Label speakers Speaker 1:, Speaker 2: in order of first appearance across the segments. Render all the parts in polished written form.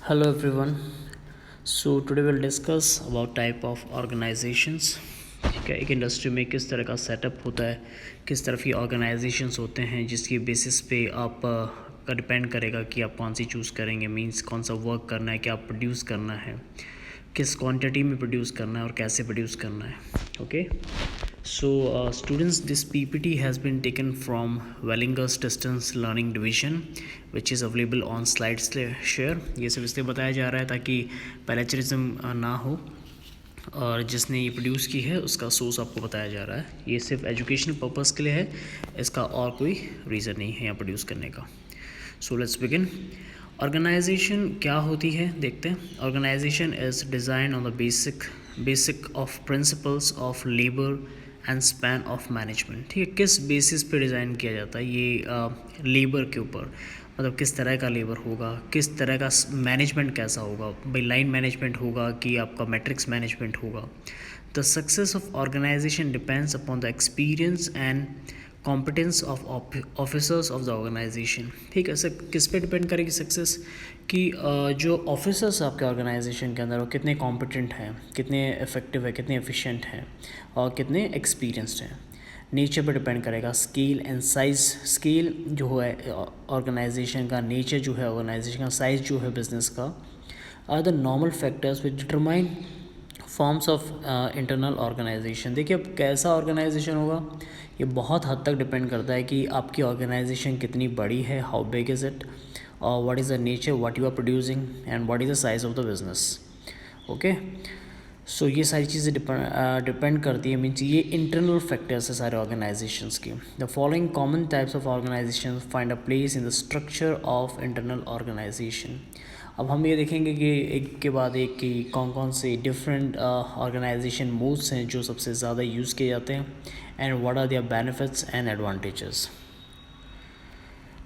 Speaker 1: Hello everyone. So today we'll discuss about type of organizations. ठीक है, एक industry में किस तरह का सेटअप होता है, किस तरह की ऑर्गेनाइजेशंस होते हैं जिसकी बेसिस पे आप का डिपेंड करेगा कि आप कौन सी चूज़ करेंगे, मींस कौन सा वर्क करना है, क्या प्रोड्यूस करना है, किस क्वांटिटी में प्रोड्यूस करना है और कैसे प्रोड्यूस करना है. Okay. So, students, this PPT has been taken from Wellinger's Distance Learning Division, which is available on slides share. ये सब इसलिए बताया जा रहा है ताकि पैलेचरिज्म ना हो, और जिसने ये प्रोड्यूस की है उसका सोर्स आपको बताया जा रहा है. ये सिर्फ एजुकेशनल पर्पस के लिए है, इसका और कोई रीज़न नहीं है यहाँ प्रोड्यूस करने का. So let's begin. ऑर्गेनाइजेशन क्या होती है देखते हैं. Organization is design on the basic of principles of labour and span of management. ठीक है, किस बेसिस पे डिज़ाइन किया जाता है ये लेबर के ऊपर, मतलब किस तरह का लेबर होगा, किस तरह का मैनेजमेंट कैसा होगा, भाई लाइन मैनेजमेंट होगा कि आपका मैट्रिक्स मैनेजमेंट होगा. The success of organization depends upon the experience and competence of officers of the organization. ठीक है, सर किस पे डिपेंड करेगी सक्सेस कि जो ऑफिसर्स आपके ऑर्गेनाइजेशन के अंदर वो कितने कॉम्पिटेंट हैं, कितने इफ़ेक्टिव है, कितने एफिशिएंट हैं और कितने एक्सपीरियंस्ड हैं. नेचर पे डिपेंड करेगा, स्केल एंड साइज़. स्केल जो है ऑर्गेनाइजेशन का, नेचर जो है ऑर्गेनाइजेशन का, साइज़ जो है बिजनेस का, are the normal factors which determine forms of internal organization. देखिए अब कैसा ऑर्गेनाइजेशन होगा ये बहुत हद तक डिपेंड करता है कि आपकी ऑर्गेनाइजेशन कितनी बड़ी है, हाउ बिग इज़ इट, और what is the nature, what you are producing and what is the size of the business. Okay, so ये सारी चीज़ें डिपेंड करती है, मीन्स ये इंटरनल फैक्टर्स है सारे ऑर्गेनाइजेशंस की. The following common types of organization find a place in the structure of internal organization. अब हम ये देखेंगे कि एक के बाद एक कि कौन कौन से डिफरेंट ऑर्गेनाइजेशन मोड्स हैं जो सबसे ज़्यादा यूज़ किए जाते हैं and what are their benefits and advantages.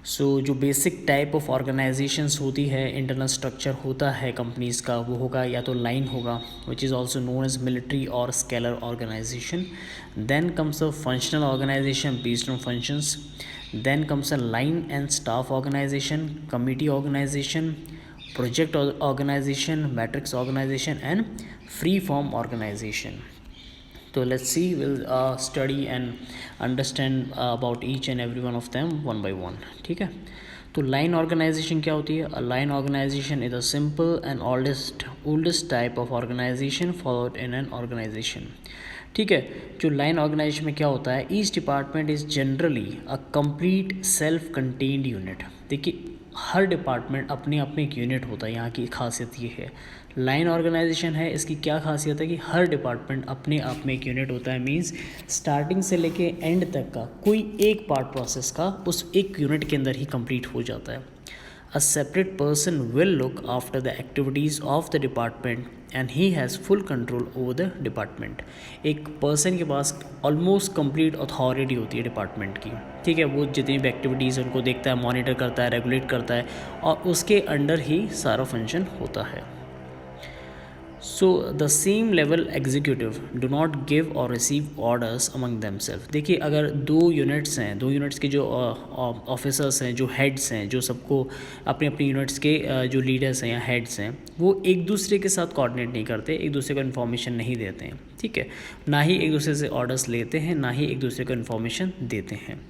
Speaker 1: So जो बेसिक टाइप ऑफ ऑर्गेनाइजेशंस होती है, इंटरनल स्ट्रक्चर होता है कंपनीज़ का, वो होगा या तो लाइन होगा which is also known as military और scalar organization. Then comes a functional organization based on functions. Then comes a line and staff organization, committee organization, project organization, matrix organization and free form organization. So let's see, we'll study and understand about each and every one of them one by one. ठीक है, तो line organisation क्या होती है? A line organization is a simple and oldest type of organization followed in an organization. ठीक है, जो line organization में क्या होता है, each department is generally a complete self contained unit. देखिए हर डिपार्टमेंट अपने अपने एक यूनिट होता है. यहाँ की खासियत ये है, लाइन ऑर्गेनाइजेशन है, इसकी क्या खासियत है कि हर डिपार्टमेंट अपने आप में एक यूनिट होता है. मींस स्टार्टिंग से लेके एंड तक का कोई एक पार्ट प्रोसेस का उस एक यूनिट के अंदर ही कंप्लीट हो जाता है. A separate person will look after the activities of the department and he has full control over the department. एक पर्सन के पास ऑलमोस्ट कंप्लीट अथॉरिटी होती है डिपार्टमेंट की. ठीक है, वो जितनी भी एक्टिविटीज़ उनको देखता है, मॉनिटर करता है, रेगुलेट करता है और उसके अंडर ही सारा फंक्शन होता है. So the same level executive do not give और रिसीव ऑर्डर्स अमंग देमसेल्फ. देखिए अगर दो यूनिट्स हैं, दो यूनिट्स के जो ऑफिसर्स हैं, जो हेड्स हैं, जो सबको अपने अपने यूनिट्स के जो लीडर्स हैं या हेड्स हैं, वो एक दूसरे के साथ कोऑर्डिनेट नहीं करते, एक दूसरे को इन्फॉर्मेशन नहीं देते हैं. ठीक है, ना ही एक दूसरे से ऑर्डर्स लेते हैं, ना ही एक दूसरे को इन्फॉर्मेशन देते हैं.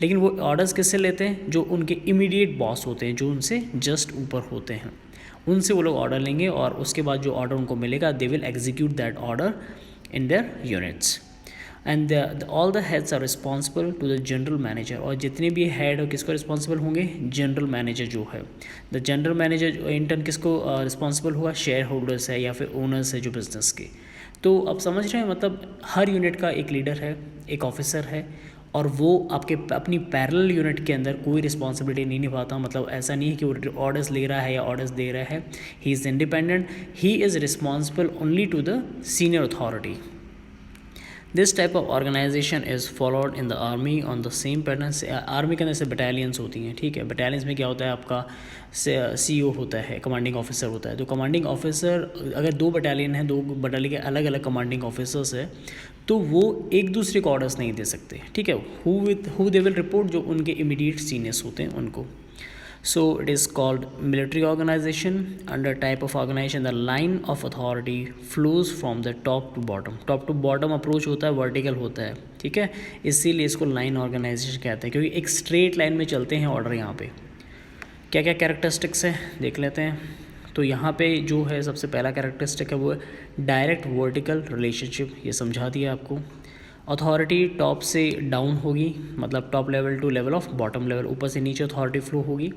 Speaker 1: लेकिन वो ऑर्डर्स किससे लेते हैं? जो उनके इमीडिएट बॉस होते हैं, जो उनसे जस्ट ऊपर होते हैं, उनसे वो लोग ऑर्डर लेंगे और उसके बाद जो ऑर्डर उनको मिलेगा they will execute that order in their units. And all the heads are responsible to the general manager. और जितने भी हेड हो किसको रिस्पॉन्सिबल होंगे? जनरल मैनेजर जो है. The general manager in turn किसको रिस्पॉन्सिबल हुआ? शेयर होल्डर्स है या फिर ओनर्स है जो बिजनेस के. तो अब समझ रहे हैं, मतलब हर यूनिट का एक लीडर है, एक ऑफिसर है, और वो आपके अपनी पैरेलल यूनिट के अंदर कोई रिस्पॉन्सिबिलिटी नहीं निभाता. मतलब ऐसा नहीं है कि वो ऑर्डर्स ले रहा है या ऑर्डर्स दे रहा है. He is independent, he is responsible only to the senior authority. This type of organization is followed in the army on the same pattern. Army के अंदर से बटालियंस होती हैं. ठीक है, बटालियंस में क्या होता है, आपका CEO होता है, कमांडिंग ऑफिसर होता है. तो कमांडिंग ऑफिसर, अगर दो बटालियन है, दो बटालियन के अलग अलग कमांडिंग ऑफिसर्स है, तो वो एक दूसरे को ऑर्डर्स नहीं दे सकते. ठीक है, हु दे विल रिपोर्ट, जो उनके इमीडिएट सीनियर्स होते हैं उनको. So it is called military organization. Under type of organization, the line of authority flows from the top to bottom. Top to bottom approach होता है, वर्टिकल होता है, ठीक है, इसीलिए इसको लाइन ऑर्गेनाइजेशन कहते हैं, क्योंकि एक स्ट्रेट लाइन में चलते हैं ऑर्डर। यहाँ पे क्या क्या कैरेक्टरिस्टिक्स है देख लेते हैं। तो यहाँ पे जो है सबसे पहला कैरेक्टरिस्टिक है वो है डायरेक्ट वर्टिकल रिलेशनशिप, ये समझा दिया आपको। अथॉरिटी टॉप से डाउन होगी, मतलब top level to level of bottom level, ऊपर से नीचे अथॉरिटी फ्लो होगी।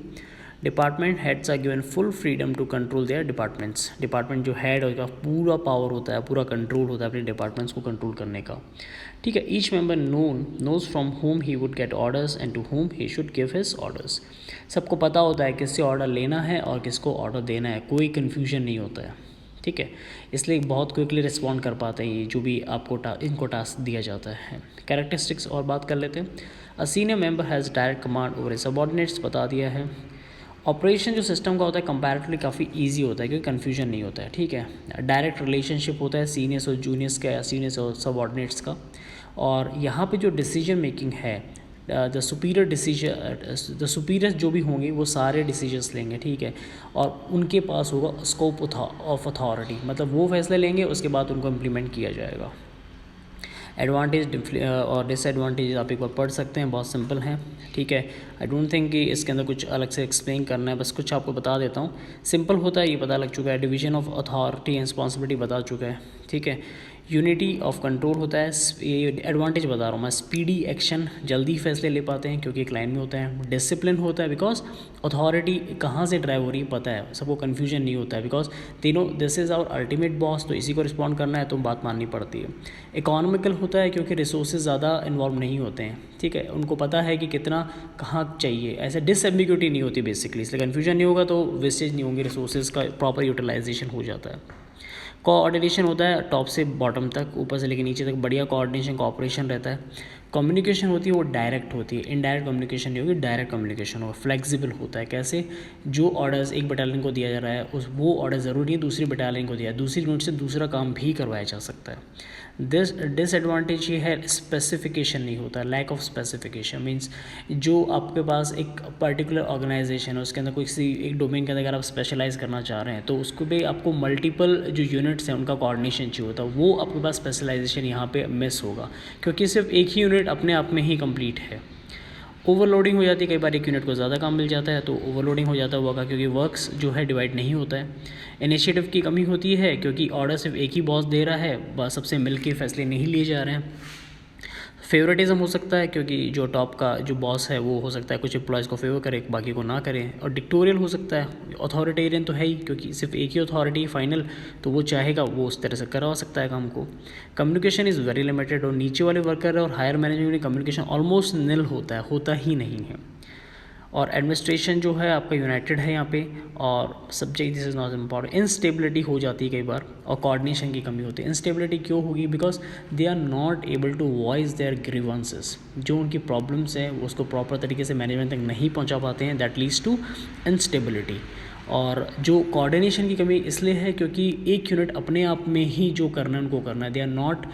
Speaker 1: Department heads are given full freedom to control their departments. Department जो हेड होगा पूरा पावर होता है, पूरा कंट्रोल होता है अपने डिपार्टमेंट्स को कंट्रोल करने का, ठीक है। Each member knows from whom he would get orders and to whom he should give his orders. सबको पता होता है किससे ऑर्डर लेना है और किसको ऑर्डर देना है, कोई कन्फ्यूजन नहीं होता है, ठीक है। इसलिए बहुत क्विकली रिस्पॉन्ड कर पाते हैं ये जो भी आपको इनको टास्क दिया जाता है। कैरेक्टरिस्टिक्स और बात कर लेते हैं। A senior member has direct command over A subordinates, बता दिया है। ऑपरेशन जो सिस्टम का होता है कंपैरेटिवली काफ़ी इजी होता है, क्योंकि कन्फ्यूजन नहीं होता है, ठीक है। डायरेक्ट रिलेशनशिप होता है सीनियर्स और जूनियर्स का या सीनियर्स और सबऑर्डिनेट्स का। और यहाँ पे जो डिसीजन मेकिंग है, द सुपीरियर जो भी होंगे वो सारे डिसीजंस लेंगे, ठीक है। और उनके पास होगा स्कोप ऑफ अथॉरिटी, मतलब वो फैसले लेंगे, उसके बाद उनको इम्प्लीमेंट किया जाएगा। एडवांटेज और डिसएडवांटेज आप एक बार पढ़ सकते हैं, बहुत सिंपल हैं, ठीक है। आई डोंट थिंक कि इसके अंदर कुछ अलग से एक्सप्लेन करना है, बस कुछ आपको बता देता हूँ। सिंपल होता है, ये पता लग चुका है। Division of authority and responsibility बता चुका है, ठीक है। यूनिटी ऑफ कंट्रोल होता है, ये एडवांटेज बता रहा हूँ मैं। स्पीडी एक्शन, जल्दी फैसले ले पाते हैं क्योंकि एक लाइन में होता है। डिसिप्लिन होता है बिकॉज अथॉरिटी कहाँ से ड्राइव हो रही है पता है, सबको कन्फ्यूजन नहीं होता है, बिकॉज तीनों this is our ultimate boss, तो इसी को रिस्पॉन्ड करना है तो बात माननी पड़ती है। इकोनॉमिकल होता है क्योंकि रिसोर्सेज ज़्यादा इन्वॉल्व नहीं होते हैं, ठीक है, उनको पता है कि कितना कहाँ चाहिए, ऐसे डिसएम्बिग्यूटी नहीं होती बेसिकली, इसलिए कन्फ्यूजन नहीं होगा तो वेस्टेज नहीं होंगे, रिसोर्सेज का प्रॉपर यूटिलाइजेशन हो जाता है। कोऑर्डिनेशन होता है टॉप से बॉटम तक, ऊपर से लेकर नीचे तक बढ़िया कोऑर्डिनेशन कोऑपरेशन रहता है। कम्युनिकेशन होती है वो डायरेक्ट होती है, इनडायरेक्ट कम्युनिकेशन नहीं होगी, डायरेक्ट कम्युनिकेशन होगा। फ्लेक्सिबल होता है, कैसे, जो ऑर्डर्स एक बटालियन को दिया जा रहा है उस वो ऑर्डर ज़रूरी है दूसरी बटालियन को दिया है, दूसरी यूनिट से दूसरा काम भी करवाया जा सकता है। डिसएडवांटेज ये है स्पेसिफिकेशन नहीं होता, लैक ऑफ स्पेसिफिकेशन मीन्स जो आपके पास एक पर्टिकुलर ऑर्गेनाइजेशन है उसके अंदर किसी एक डोमेन के अंदर अगर आप स्पेशलाइज करना चाह रहे हैं तो उसको भी आपको मल्टीपल जो यूनिट्स हैं उनका कोऑर्डिनेशन चाहिए होता है, वो आपके पास स्पेशलाइजेशन यहाँ पे मिस होगा क्योंकि सिर्फ एक ही यूनिट अपने आप में ही कंप्लीट है। ओवरलोडिंग हो जाती है, कई बार एक यूनिट को ज़्यादा काम मिल जाता है तो ओवरलोडिंग हो जाता है वर्क का, क्योंकि वर्क्स जो है डिवाइड नहीं होता है। इनिशिएटिव की कमी होती है क्योंकि ऑर्डर सिर्फ एक ही बॉस दे रहा है, बस सबसे मिल के फैसले नहीं लिए जा रहे हैं। फेवरेटिज्म हो सकता है क्योंकि जो टॉप का जो बॉस है वो हो सकता है कुछ एम्प्लॉयज़ को फेवर करे बाकी को ना करें, और डिक्टोरियल हो सकता है। अथॉरिटेरियन तो है ही क्योंकि सिर्फ एक ही अथॉरिटी फाइनल, तो वो चाहेगा वो उस तरह से करवा सकता है काम को। कम्युनिकेशन इज़ वेरी लिमिटेड, और नीचे वाले वर्कर और हायर मैनेजमेंट में कम्युनिकेशन ऑलमोस्ट निल होता है, होता ही नहीं है। और एडमिनिस्ट्रेशन जो है आपका यूनाइटेड है यहाँ पे, और subject this is not important. Instability हो जाती है कई बार, और कोऑर्डिनेशन की कमी होती है। इंस्टेबिलिटी क्यों होगी, because they are not able to voice their grievances, जो उनकी प्रॉब्लम्स हैं वो उसको प्रॉपर तरीके से मैनेजमेंट तक नहीं पहुँचा पाते हैं, दैट लीड्स टू इंस्टेबिलिटी। और जो कोऑर्डिनेशन की कमी इसलिए है क्योंकि एक यूनिट अपने आप में ही जो करना है उनको करना है, they are not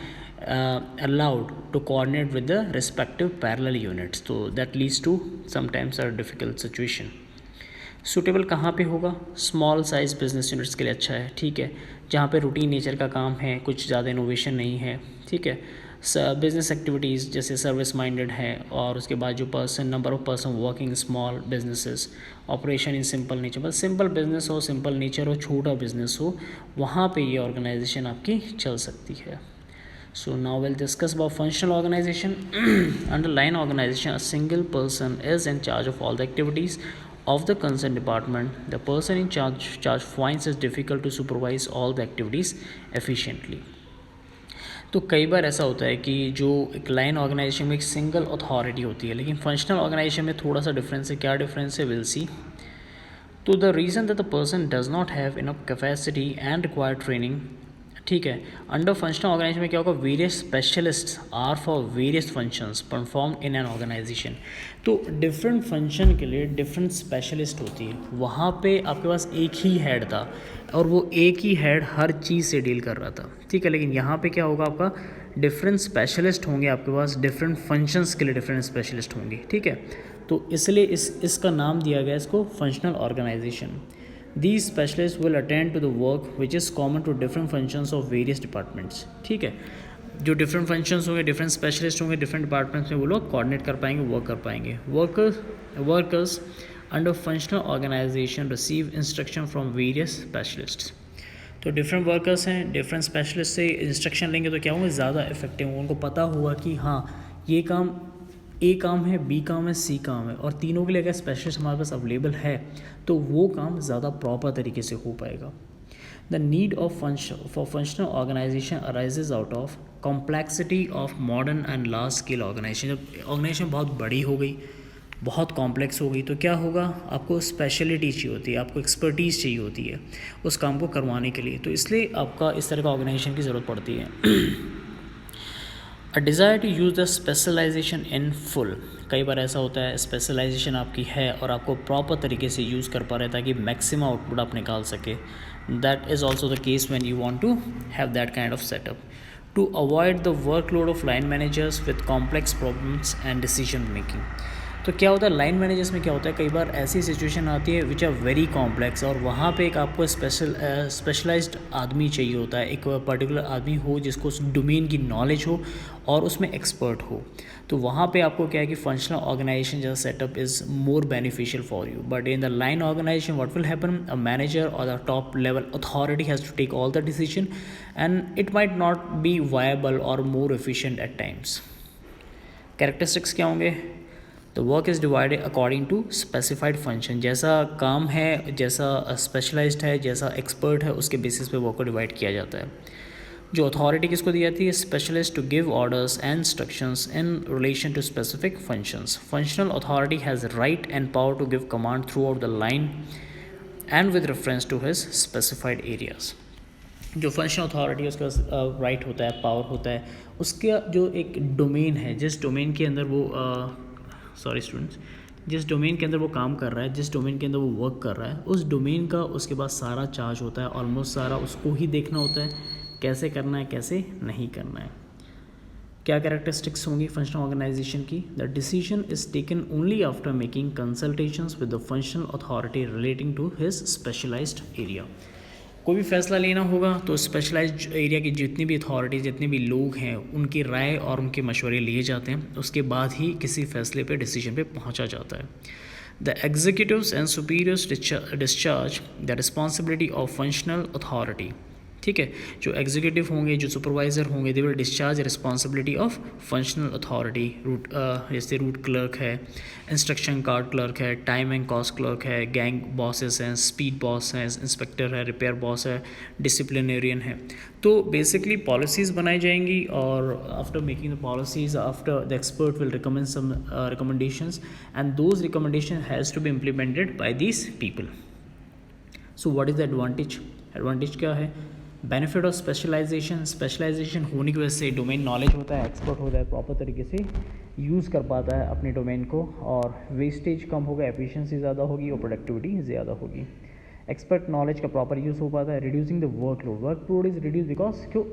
Speaker 1: allowed to coordinate with the respective parallel units, so that leads to sometimes a difficult situation. Suitable कहाँ पे होगा, स्मॉल साइज़ बिजनेस यूनिट्स के लिए अच्छा है, ठीक है, जहाँ पे रूटीन नेचर का काम है, कुछ ज़्यादा इनोवेशन नहीं है, ठीक है। बिजनेस एक्टिविटीज़ जैसे सर्विस माइंडेड है, और उसके बाद जो number of person working small businesses, operation in simple nature, बस सिंपल बिजनेस हो, सिंपल नेचर हो, छोटा बिजनेस हो, वहाँ पे ये ऑर्गेनाइजेशन आपकी चल सकती है। So now we'll discuss about functional organization. Under line organization, a single person is in charge of all the activities of the concerned department. The person in charge finds it difficult to supervise all the activities efficiently. तो कई बार ऐसा होता है कि जो एक line organization में एक सिंगल अथॉरिटी होती है, लेकिन फंक्शनल ऑर्गेनाइजेशन में थोड़ा सा डिफरेंस है। क्या डिफरेंस है, विल सी। तो the reason that the person does not have enough capacity and required training ठीक है। अंडर फंक्शनल ऑर्गेनाइजेशन में क्या होगा, various specialist are for various functions perform in an organization. तो डिफरेंट फंक्शन के लिए डिफरेंट स्पेशलिस्ट होती है। वहाँ पे आपके पास एक ही हेड था और वो एक ही हेड हर चीज़ से डील कर रहा था, ठीक है। लेकिन यहाँ पे क्या होगा, आपका डिफरेंट स्पेशलिस्ट होंगे आपके पास, डिफरेंट फंक्शंस के लिए डिफरेंट स्पेशलिस्ट होंगे, ठीक है। तो इसलिए इसका नाम दिया गया इसको functional organization. These specialists will attend to the work which is common to different functions of various departments, ठीक है। जो डिफरेंट फंक्शंस होंगे, डिफरेंट स्पेशलिस्ट होंगे, डिफरेंट डिपार्टमेंट्स में वो लोग कोऑर्डिनेट कर पाएंगे, वर्क कर पाएंगे। Workers under functional organization receive instruction from various specialists. तो डिफरेंट वर्कर्स हैं, डिफरेंट स्पेशलिस्ट से इंस्ट्रक्शन लेंगे तो क्या होंगे, ज़्यादा इफेक्टिव होंगे। उनको पता होगा कि हाँ ये काम ए काम है, बी काम है, सी काम है, और तीनों के लिए अगर स्पेशलिस्ट हमारे पास अवेलेबल है तो वो काम ज़्यादा प्रॉपर तरीके से हो पाएगा। The need of for functional organization arises out of complexity of modern and large scale organization. जब ऑर्गेनाइजेशन बहुत बड़ी हो गई, बहुत कॉम्प्लेक्स हो गई, तो क्या होगा, आपको स्पेशलिटी चाहिए होती है, आपको एक्सपर्टीज़ चाहिए होती है उस काम को करवाने के लिए। तो इसलिए आपका इस तरह का ऑर्गेनाइजेशन की ज़रूरत पड़ती है। A desire to use the specialization in full. कई बार ऐसा होता है स्पेशलाइजेशन आपकी है और आपको प्रॉपर तरीके से यूज़ कर पा रहे हैं ताकि मैक्सिमम आउटपुट आप निकाल सके। That is also the case when you want to have that kind of setup to avoid the workload of line managers with complex problems and decision making. तो क्या होता है, लाइन मैनेजर्स में क्या होता है, कई बार ऐसी सिचुएशन आती है विच आर वेरी कॉम्प्लेक्स और वहाँ पे एक आपको स्पेशलाइज्ड आदमी चाहिए होता है, एक पर्टिकुलर आदमी हो जिसको उस डोमेन की नॉलेज हो और उसमें एक्सपर्ट हो। तो वहाँ पे आपको क्या है कि फंक्शनल ऑर्गेनाइजेशन जैसा setup is more beneficial for you. But in the line organization what will happen, a manager और the top level authority has to take all the decision and it might not be viable और more efficient at times. Characteristics क्या होंगे, the work is divided according to specified function. जैसा काम है, जैसा specialised है, जैसा एक्सपर्ट है, उसके बेसिस पे वर्क को डिवाइड किया जाता है। जो अथॉरिटी किसको दी जाती है, specialist to give orders and instructions in relation to specific functions. Functional authority has right and power to give command throughout the line and with reference to his specified areas. जो functional authority है उसका right होता है, power होता है, उसका जो एक डोमेन है, जिस डोमेन के अंदर वो जिस डोमेन के अंदर वो काम कर रहा है, जिस डोमेन के अंदर वो वर्क कर रहा है, उस डोमेन का उसके पास सारा चार्ज होता है, ऑलमोस्ट सारा उसको ही देखना होता है, कैसे करना है, कैसे नहीं करना है। क्या कैरेक्टरिस्टिक्स होंगी फंक्शनल ऑर्गेनाइजेशन की, the decision is taken only after making consultations with the functional authority relating to his specialized area. कोई भी फैसला लेना होगा तो स्पेशलाइज्ड एरिया की जितनी भी अथॉरिटी, जितने भी लोग हैं, उनकी राय और उनके मशवरे लिए जाते हैं, उसके बाद ही किसी फैसले पे, डिसीजन पे पहुंचा जाता है। The executives and superiors discharge the responsibility of functional authority. ठीक है, जो एग्जीक्यूटिव होंगे, जो सुपरवाइज़र होंगे, they will discharge responsibility of functional authority. जैसे रूट क्लर्क है, इंस्ट्रक्शन कार्ड क्लर्क है, टाइम एंड कॉस्ट क्लर्क है, गैंग बॉसेस हैं, स्पीड बॉस हैं, इंस्पेक्टर है, रिपेयर बॉस है, डिसिप्लिनेरियन है। तो बेसिकली पॉलिसीज़ बनाई जाएंगी और after making the policies, after the expert will recommend some recommendations and those recommendation has to be implemented by these people. So what is the advantage? Advantage क्या है? Benefit of specialisation. Specialisation होने की वजह से domain knowledge होता है, expert होता है, प्रॉपर तरीके से यूज़ कर पाता है अपने डोमेन को, और वेस्टेज कम होगा, एफिशिएंसी ज़्यादा होगी और प्रोडक्टिविटी ज़्यादा होगी। एक्सपर्ट नॉलेज का प्रॉपर यूज़ हो पाता है। Reducing the workload. Workload is reduce because क्यों,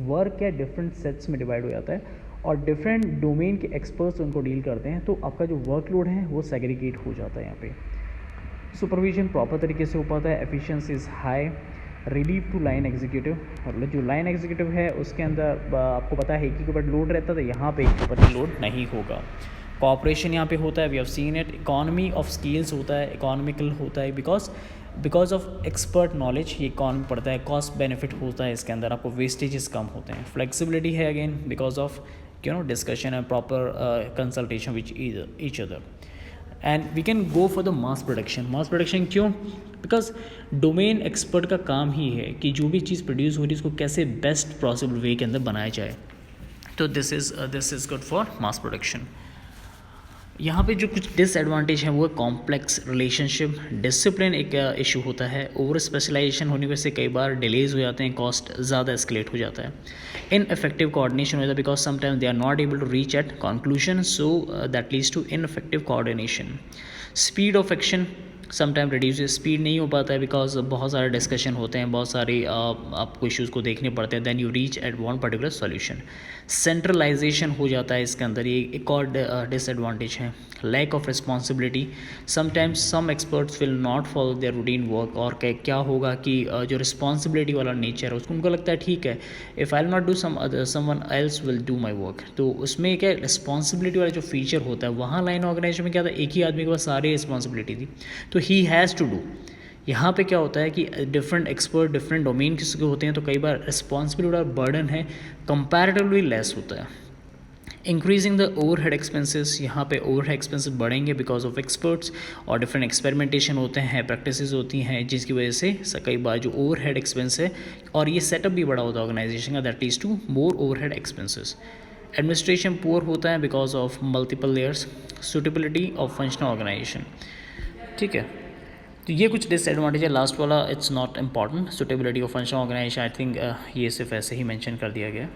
Speaker 1: वर्क क्या डिफरेंट सेट्स में डिवाइड हो जाता है और डिफरेंट डोमेन के एक्सपर्ट्स उनको डील करते हैं, तो आपका जो वर्कलोड है वो सेग्रीगेट हो जाता है यहाँ पे। सुपरविजन प्रॉपर तरीके से हो पाता है। Efficiency is high. Relieve to line executive. मतलब जो लाइन एग्जीक्यूटिव है उसके अंदर आपको पता है कि ऊपर लोड रहता है, यहाँ पे एक ऊपर लोड नहीं होगा। कॉपरेशन यहाँ पे होता है, we have seen it. Economy of scales होता है, इकोनॉमिकल होता है, बिकॉज ऑफ एक्सपर्ट नॉलेज ये इकॉनमी पड़ता है। कॉस्ट बेनिफिट होता है इसके अंदर, आपको वेस्टेजेस कम होते हैं। फ्लेक्सिबिलिटी है again because of discussion and proper consultation which each other. And we can go for the mass production. Mass production क्यों? बिकॉज डोमेन एक्सपर्ट का काम ही है कि जो भी चीज़ प्रोड्यूस हो रही है उसको कैसे बेस्ट पॉसिबल वे के अंदर बनाया जाए। तो this is good for mass production. यहाँ पे जो कुछ डिसएडवांटेज है वो है कॉम्प्लेक्स रिलेशनशिप, डिसिप्लिन एक इशू होता है, ओवर स्पेशलाइजेशन होने की वजह से कई बार डिलेज हो जाते हैं, कॉस्ट ज़्यादा एस्केलेट हो जाता है, इनफेक्टिव कोऑर्डिनेशन हो जाता है because sometimes they are not able to reach at conclusion, so that leads to ineffective coordination. Speed of action sometime reduce, speed नहीं हो पाता है बिकॉज बहुत सारे डिस्कशन होते हैं, बहुत सारे आपको इश्यूज़ को देखने पड़ते हैं, then you reach at one particular solution. Centralization हो जाता है इसके अंदर, ये एक और डिसएडवांटेज है। Lack of responsibility, sometimes some experts will not follow their routine work, और क्या होगा कि जो रिस्पॉन्सिबिलिटी वाला नेचर है उसको उनको लगता है ठीक है, if I will not do someone else will do my work, तो उसमें क्या रिस्पॉन्सिबिलिटी वाला जो फीचर होता है, वहाँ लाइन ऑर्गेनाइजेशन में क्या था, एक ही आदमी के पास सारी रिस्पॉन्सिबिलिटी थी, तो ही हैज़ टू डू। यहाँ पे क्या होता है कि डिफरेंट एक्सपर्ट डिफरेंट डोमेन के होते हैं, तो कई बार रिस्पॉन्सिबिलिटी और बर्डन है कंपैरेटिवली लेस होता है। इंक्रीजिंग द ओवरहेड एक्सपेंसेस, यहाँ पे ओवरहेड एक्सपेंसेस बढ़ेंगे बिकॉज ऑफ एक्सपर्ट्स और डिफरेंट एक्सपेरिमेंटेशन होते हैं, प्रैक्टिसेस होती हैं, जिसकी वजह से कई बार जो ओवरहेड एक्सपेंस है और ये सेटअप भी बड़ा होता है ऑर्गेनाइजेशन का, that leads to more overhead expenses. Administration poor होता है because of multiple layers, suitability of functional organization. ठीक है, तो ये कुछ डिसएडवांटेज है। लास्ट वाला it's not important, suitability of functional organization, I think ये सिर्फ ऐसे ही मेंशन कर दिया गया।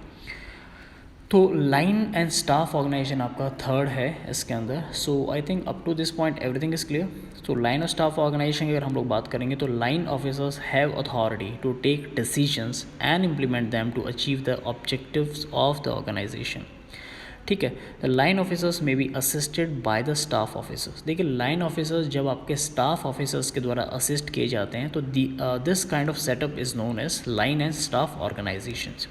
Speaker 1: तो लाइन एंड स्टाफ ऑर्गेनाइजेशन आपका थर्ड है इसके अंदर। So I think up to this point everything is clear. तो लाइन और स्टाफ ऑर्गेनाइजेशन की अगर हम लोग बात करेंगे तो line officers have authority to take decisions and implement them to achieve the objectives of the organization. ठीक है, the line officers may be assisted by the staff officers. देखिए लाइन ऑफिसर्स जब आपके स्टाफ ऑफिसर्स के द्वारा assist किए जाते हैं तो this kind of setup is known as line and staff organizations.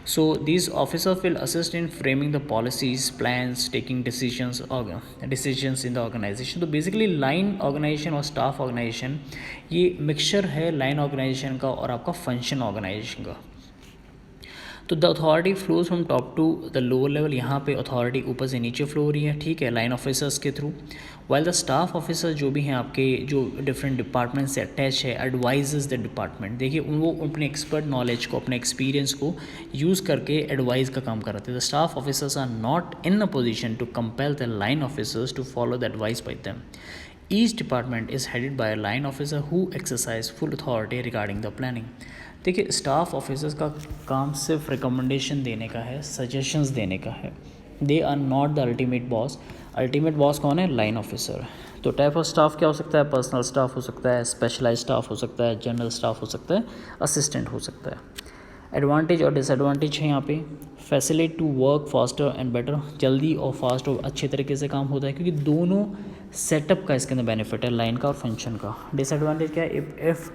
Speaker 1: So these officers will assist in framing the policies, plans, taking decisions in the organization. तो basically line organization और staff organization ये mixture है line organization का और आपका function organization का। तो the authority flows from top to the lower level, यहाँ पे अथॉरिटी ऊपर से नीचे फ्लो हो रही है, ठीक है, लाइन ऑफिसर्स के through. While the staff officer जो भी हैं आपके जो डिफरेंट डिपार्टमेंट से अटैच है, एडवाइजेज द डिपार्टमेंट। देखिए वो अपने एक्सपर्ट नॉलेज को, अपने एक्सपीरियंस को यूज़ करके एडवाइस का काम कराते हैं। The staff officers are not in a position to compel the line officers to follow the advice by them. Each department is headed by a line officer who exercise full authority regarding the planning. देखिए staff officers का काम सिर्फ recommendation देने का है, suggestions देने का है, they are not the ultimate boss. Ultimate boss कौन है? Line officer. तो टाइप ऑफ स्टाफ क्या हो सकता है? पर्सनल स्टाफ हो सकता है, स्पेशलाइज स्टाफ हो सकता है, जनरल स्टाफ हो सकता है, असिस्टेंट हो सकता है। एडवांटेज और डिसएडवांटेज है यहाँ पे। Facility to work faster and better, जल्दी और फास्ट और अच्छे तरीके से काम होता है क्योंकि दोनों सेटअप का इसके अंदर बेनिफिट है, लाइन का और फंक्शन का। डिसएडवांटेज क्या है? If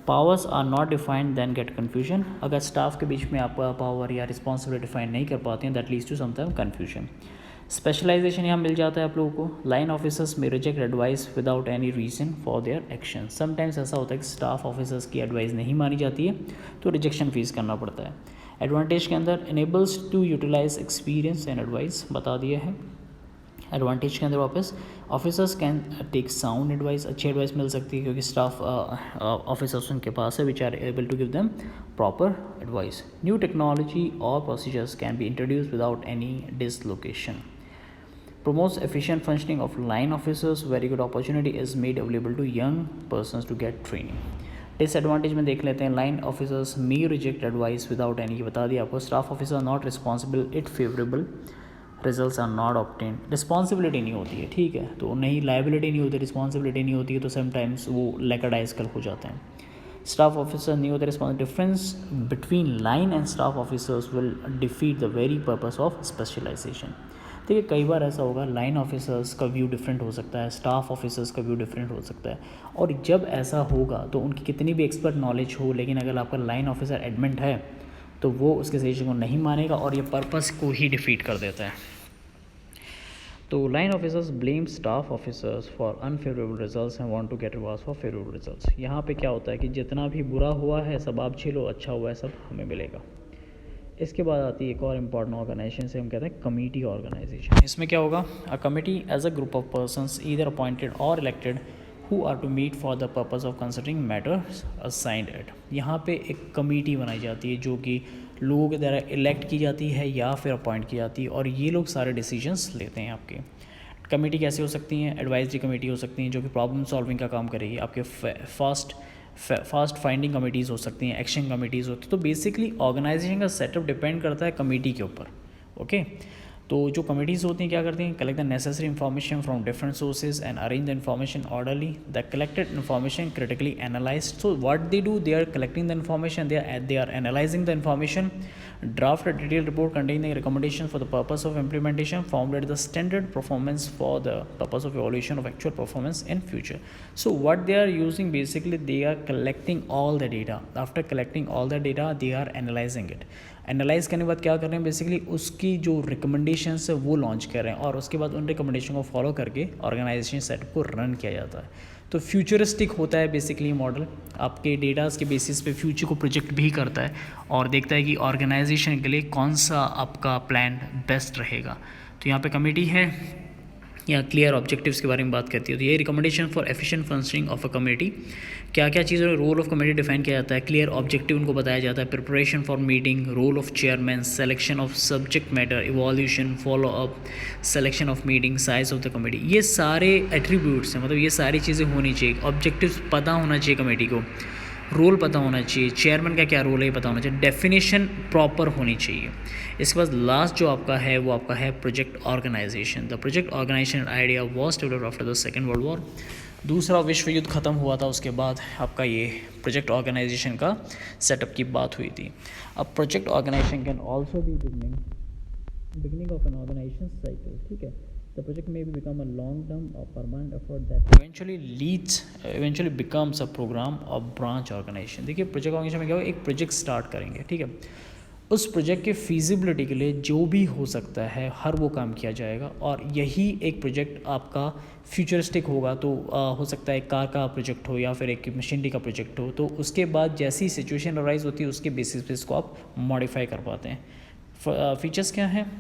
Speaker 1: powers are not defined then get confusion, अगर स्टाफ के बीच में आपका पावर या रिस्पॉन्सिबिलिटी डिफाइन नहीं कर पाते हैं that leads to sometime confusion. Specialization यहाँ मिल जाता है आप लोगों को। Line officers may reject advice without any reason for their action. Sometimes ऐसा होता है कि स्टाफ ऑफिसर्स की एडवाइस नहीं मानी जाती है तो रिजेक्शन फेस करना पड़ता है। एडवांटेज के अंदर enables to utilize experience and advice बता दिया है। एडवांटेज के अंदर वापस officers can take sound advice, अच्छी एडवाइस मिल सकती है क्योंकि स्टाफ ऑफिसर्स उनके पास है which are able to give them proper advice. New technology और procedures can be introduce without any dislocation. Promotes efficient functioning of line officers. Very good opportunity is made available to young persons to get training. Disadvantage में देख लेते हैं। Line officers may reject advice without any, ये बता दिया आपको। Staff officer not responsible it favourable results are not obtain. Responsibility नहीं होती है, ठीक है, तो नहीं लाइबिलिटी नहीं होती, रिस्पॉन्सिबिलिटी नहीं होती है तो समटाइम्स वो लेकरडाइजकल हो जाते हैं। स्टाफ ऑफिसर नहीं होते response. Difference between line and staff officers will defeat the very purpose of specialization. देखिए कई बार ऐसा होगा लाइन ऑफिसर्स का व्यू डिफरेंट हो सकता है, स्टाफ ऑफिसर्स का व्यू डिफरेंट हो सकता है, और जब ऐसा होगा तो उनकी कितनी भी एक्सपर्ट नॉलेज हो लेकिन अगर आपका लाइन ऑफिसर एडमिट है तो वो उसके सजेशन को नहीं मानेगा और ये पर्पस को ही डिफीट कर देता है। तो line officers blame staff officers for unfavourable results and want to get rewards for favourable results. यहाँ पे क्या होता है कि जितना भी बुरा हुआ है सब आप झेलो, अच्छा हुआ है सब हमें मिलेगा। इसके बाद आती है एक और इम्पॉर्टेंट ऑर्गेनाइजेशन से हम कहते हैं कमेटी ऑर्गेनाइजेशन। इसमें क्या होगा? A committee as a group of persons either appointed और elected who are to meet for the purpose of considering matters assigned it. यहाँ पे एक कमेटी बनाई जाती है जो कि लोगों के द्वारा इलेक्ट की जाती है या फिर अपॉइंट की जाती है और ये लोग सारे डिसीजंस लेते हैं आपके। कमेटी कैसे हो सकती हैं? एडवाइजरी कमेटी हो सकती हैं जो कि प्रॉब्लम सॉल्विंग का काम करेगी, आपके फास्ट फाइंडिंग कमेटीज़ हो सकती हैं, एक्शन कमेटीज़ होती हैं। तो बेसिकली ऑर्गेनाइजेशन का सेटअप डिपेंड करता है कमेटी के ऊपर। ओके, तो जो कमेटीज़ होती हैं क्या करती हैं? Collect the necessary information from different sources and arrange the information orderly, the collected information critically analyze. So what they do, they are collecting the information, they are analyzing the information, draft a detailed report containing recommendations for the purpose of implementation, formulate the standard performance for the purpose of evaluation of actual performance in future. So what they are using, basically they are collecting all the data. After collecting all the data, they are analyzing it. Analyse करने के बाद क्या कर रहे हैं? Basically उसकी जो recommendations है वो लॉन्च कर रहे हैं और उसके बाद उन रिकमेंडेशन को फॉलो करके ऑर्गेनाइजेशन सेटअप को रन किया जाता है। तो फ्यूचरिस्टिक होता है बेसिकली मॉडल, आपके डेटास के बेसिस पे फ्यूचर को प्रोजेक्ट भी करता है और देखता है कि ऑर्गेनाइजेशन के लिए कौन सा आपका प्लान बेस्ट रहेगा। तो यहाँ पे कमेटी है या क्लियर ऑब्जेक्टिव्स के बारे में बात करती है। तो ये recommendation for efficient functioning of a committee, क्या क्या चीज़ें, रोल ऑफ कमेटी डिफाइन किया जाता है, क्लियर ऑब्जेक्टिव उनको बताया जाता है, preparation for meeting, role of chairman, selection of subject matter, evolution, follow up, selection of meeting, size of the committee. ये सारे एट्रीब्यूट्स हैं, मतलब ये सारी चीज़ें होनी चाहिए। ऑब्जेक्टिव्स पता होना चाहिए कमेटी को, रोल पता होना चाहिए, चेयरमैन का क्या रोल है ये पता होना चाहिए, डेफिनेशन प्रॉपर होनी चाहिए। इसके बाद लास्ट जो आपका है वो आपका है project organization. The project organization idea was developed after the second world war. दूसरा विश्व युद्ध ख़त्म हुआ था, उसके बाद आपका ये प्रोजेक्ट ऑर्गेनाइजेशन का सेटअप की बात हुई थी। अब project organization can also be beginning of an organization cycle, ठीक है। The project may become a long-term or permanent effort that eventually becomes a program or branch organization। देखिए प्रोजेक्ट ऑर्गेनाइजेशन में क्या होगा, एक प्रोजेक्ट स्टार्ट करेंगे, ठीक है। उस प्रोजेक्ट के फिजिबिलिटी के लिए जो भी हो सकता है हर वो काम किया जाएगा और यही एक प्रोजेक्ट आपका फ्यूचरिस्टिक होगा। तो हो सकता है एक कार का प्रोजेक्ट हो या फिर एक मशीनरी का प्रोजेक्ट हो, तो उसके बाद जैसी सिचुएशन अराइज होती है उसके बेसिस पे इसको आप मॉडिफाई कर पाते हैं। फीचर्स क्या हैं?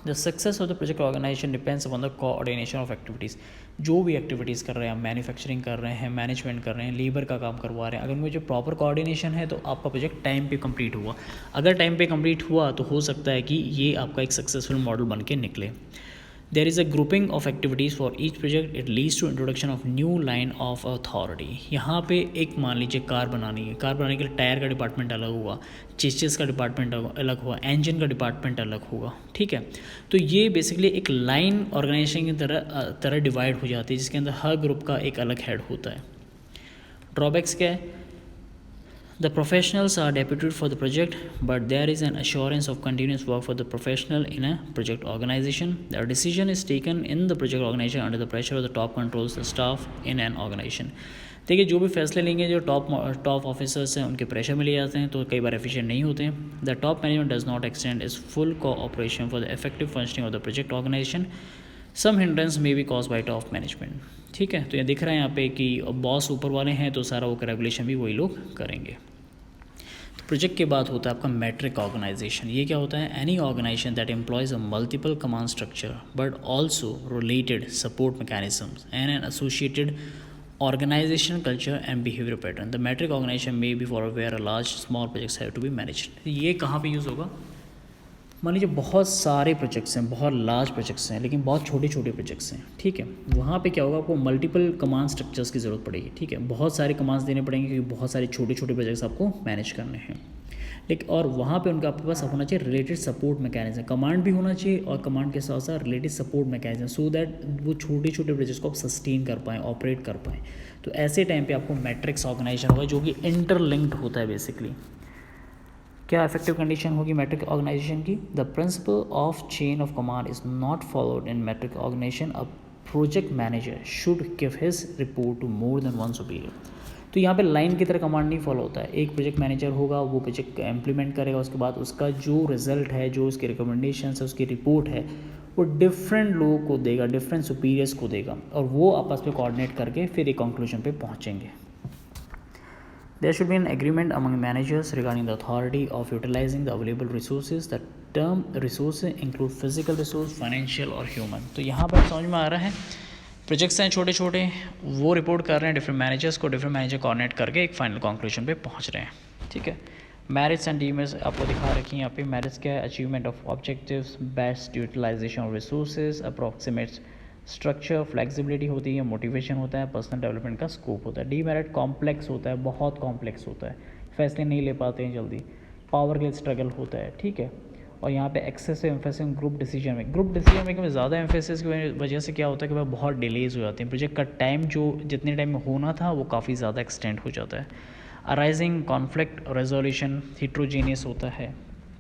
Speaker 1: The success of the project organization depends upon the coordination of activities. जो भी एक्टिविटीज़ कर रहे हैं, आप मैन्युफैक्चरिंग कर रहे हैं, मैनेजमेंट कर रहे हैं, लेबर का काम करवा रहे हैं, अगर मुझे प्रॉपर कोऑर्डिनेशन है तो आपका प्रोजेक्ट टाइम पे कंप्लीट हुआ। अगर टाइम पे कंप्लीट हुआ तो हो सकता है कि ये आपका एक सक्सेसफुल मॉडल बन के निकले। There is a grouping of activities for each project. It leads to introduction of new line of authority। यहाँ पे एक मान लीजिए कार बनानी है, कार बनाने के लिए टायर का डिपार्टमेंट अलग होगा, चेसिस का डिपार्टमेंट अलग होगा, इंजन का डिपार्टमेंट अलग होगा, ठीक है। तो ये बेसिकली एक लाइन ऑर्गेनाइजेशन की तरह डिवाइड हो जाती है जिसके अंदर हर ग्रुप का एक अलग हेड होता है। ड्रॉबैक्स क्या है? The professionals are deputed for the project, but there is an assurance of continuous work for the professional in a project organization. The decision is taken in the project organization under the pressure of the top controls the staff in an organization। देखिए जो भी फैसले लेंगे जो top officers हैं उनके pressure में ले जाते हैं तो कई बार एफिशिएंट नहीं होते हैं। The top management does not extend is full cooperation for the effective functioning of the project organization. Some hindrance may be cause by top management, ठीक है। तो ये दिख रहा है यहाँ पे कि बॉस ऊपर वाले हैं तो सारा वो रेगुलेशन भी वही लोग करेंगे। तो प्रोजेक्ट के बाद होता है आपका मैट्रिक ऑर्गेनाइजेशन। ये क्या होता है? Any organization that employs a multiple command structure but also related support mechanisms and an associated organization culture and behavior pattern। The metric organization may be for where a large small projects have to be managed। ये कहाँ पे use होगा? मान लीजिए बहुत सारे projects हैं, बहुत लार्ज प्रोजेक्ट्स हैं, लेकिन बहुत छोटे छोटे प्रोजेक्ट्स हैं, ठीक है। वहाँ पे क्या होगा, आपको मल्टीपल कमांड स्ट्रक्चर्स की ज़रूरत पड़ेगी, ठीक है। बहुत सारे कमांड्स देने पड़ेंगे क्योंकि बहुत सारे छोटे छोटे प्रोजेक्ट्स आपको मैनेज करने हैं। लेकिन और वहाँ पे उनका आपके पास होना चाहिए रिलेटेड सपोर्ट मैकेनिज्म, कमांड भी होना चाहिए और कमांड के साथ साथ related support mechanism, so that वो छोटे छोटे प्रोजेक्ट्स को आप सस्टेन कर पाएँ, ऑपरेट कर पाएँ। तो ऐसे टाइम पे आपको मैट्रिक्स ऑर्गेनाइजेशन होगा जो कि इंटरलिंक्ड होता है बेसिकली। क्या इफेक्टिव कंडीशन होगी मैट्रिक ऑर्गेनाइजेशन की? The principle of chain of command is not followed in matrix organisation. A project manager should give his report to more than one superior. तो यहाँ पे लाइन की तरह कमांड नहीं follow होता है। एक प्रोजेक्ट मैनेजर होगा, वो प्रोजेक्ट इम्प्लीमेंट करेगा, उसके बाद उसका जो रिजल्ट है, जो उसके रिकमेंडेशन है, उसकी रिपोर्ट है, वो डिफरेंट लोगों को देगा, डिफरेंट सुपीरियर्स को देगा और वो आपस में कोऑर्डिनेट करके फिर एक कंक्लूजन पे पहुँचेंगे। There should be an agreement among managers regarding the authority of utilizing the available resources। The term resources include physical resource, financial और human। तो यहाँ पर समझ में आ रहा है प्रोजेक्ट्स हैं छोटे छोटे, वो रिपोर्ट कर रहे हैं डिफरेंट मैनेजर्स को, डिफरेंट मैनेजर कोऑर्डिनेट करके एक फाइनल कंक्लूजन पे पहुँच रहे हैं, ठीक है। मेरिट्स एंड डीमेरिट्स आपको दिखा रखी हैं यहाँ पे। मेरिट्स क्या है? Achievement of objectives, best utilisation of resources, approximates
Speaker 2: structure, flexibility होती है, मोटिवेशन होता है, पर्सनल डेवलपमेंट का स्कोप होता है। डीमेरिट कॉम्प्लेक्स होता है, बहुत कॉम्प्लेक्स होता है, फैसले नहीं ले पाते हैं जल्दी, पावर के लिए स्ट्रगल होता है, ठीक है। और यहाँ पे excessive emphasis group decision making में ज़्यादा एम्फेसिस की वजह से क्या होता है कि भाई बहुत डिलेज हो जाते हैं, प्रोजेक्ट का टाइम जो जितने टाइम में होना था वो काफ़ी ज़्यादा एक्सटेंड हो जाता है। अराइजिंग कॉन्फ्लिक्ट रेजोल्यूशन हिट्रोजीनियस होता है,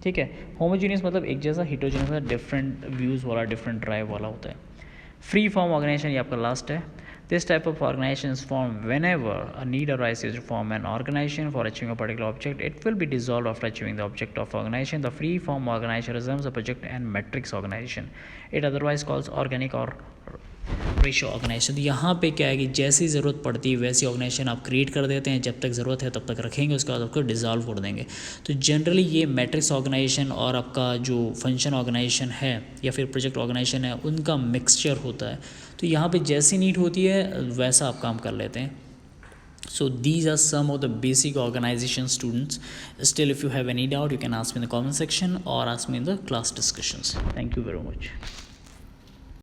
Speaker 2: ठीक है। होमोजीनियस मतलब एक जैसा, हिट्रोजीनियस मतलब डिफरेंट व्यूज़ वाला, डिफरेंट ड्राइव वाला होता है। फ्री फॉर्म ऑर्गेनाइजेशन ये आपका लास्ट है। This type of organization is formed whenever a need arises to form an organization for achieving a particular object. It will be dissolved after achieving the object of organization. The free form organization resembles a project and matrix organization. It otherwise calls organic or ratio organisation. यहाँ पे क्या है कि जैसी ज़रूरत पड़ती है वैसी ऑर्गेनाइजेशन आप क्रिएट कर देते हैं, जब तक ज़रूरत है तब तक रखेंगे, उसके बाद आपको डिज़ोल्व कर देंगे। तो जनरली ये मैट्रिक्स ऑर्गेनाइजेशन और आपका जो फंक्शन ऑर्गेनाइजेशन है या फिर प्रोजेक्ट ऑर्गेनाइजेशन है उनका मिक्सचर होता है। तो यहाँ पे जैसी नीड होती है वैसा आप काम कर लेते हैं। So these are some of the basic organization students. Still, if you have any doubt, you can ask me in the comment section or ask me in the class discussions. Thank you very much.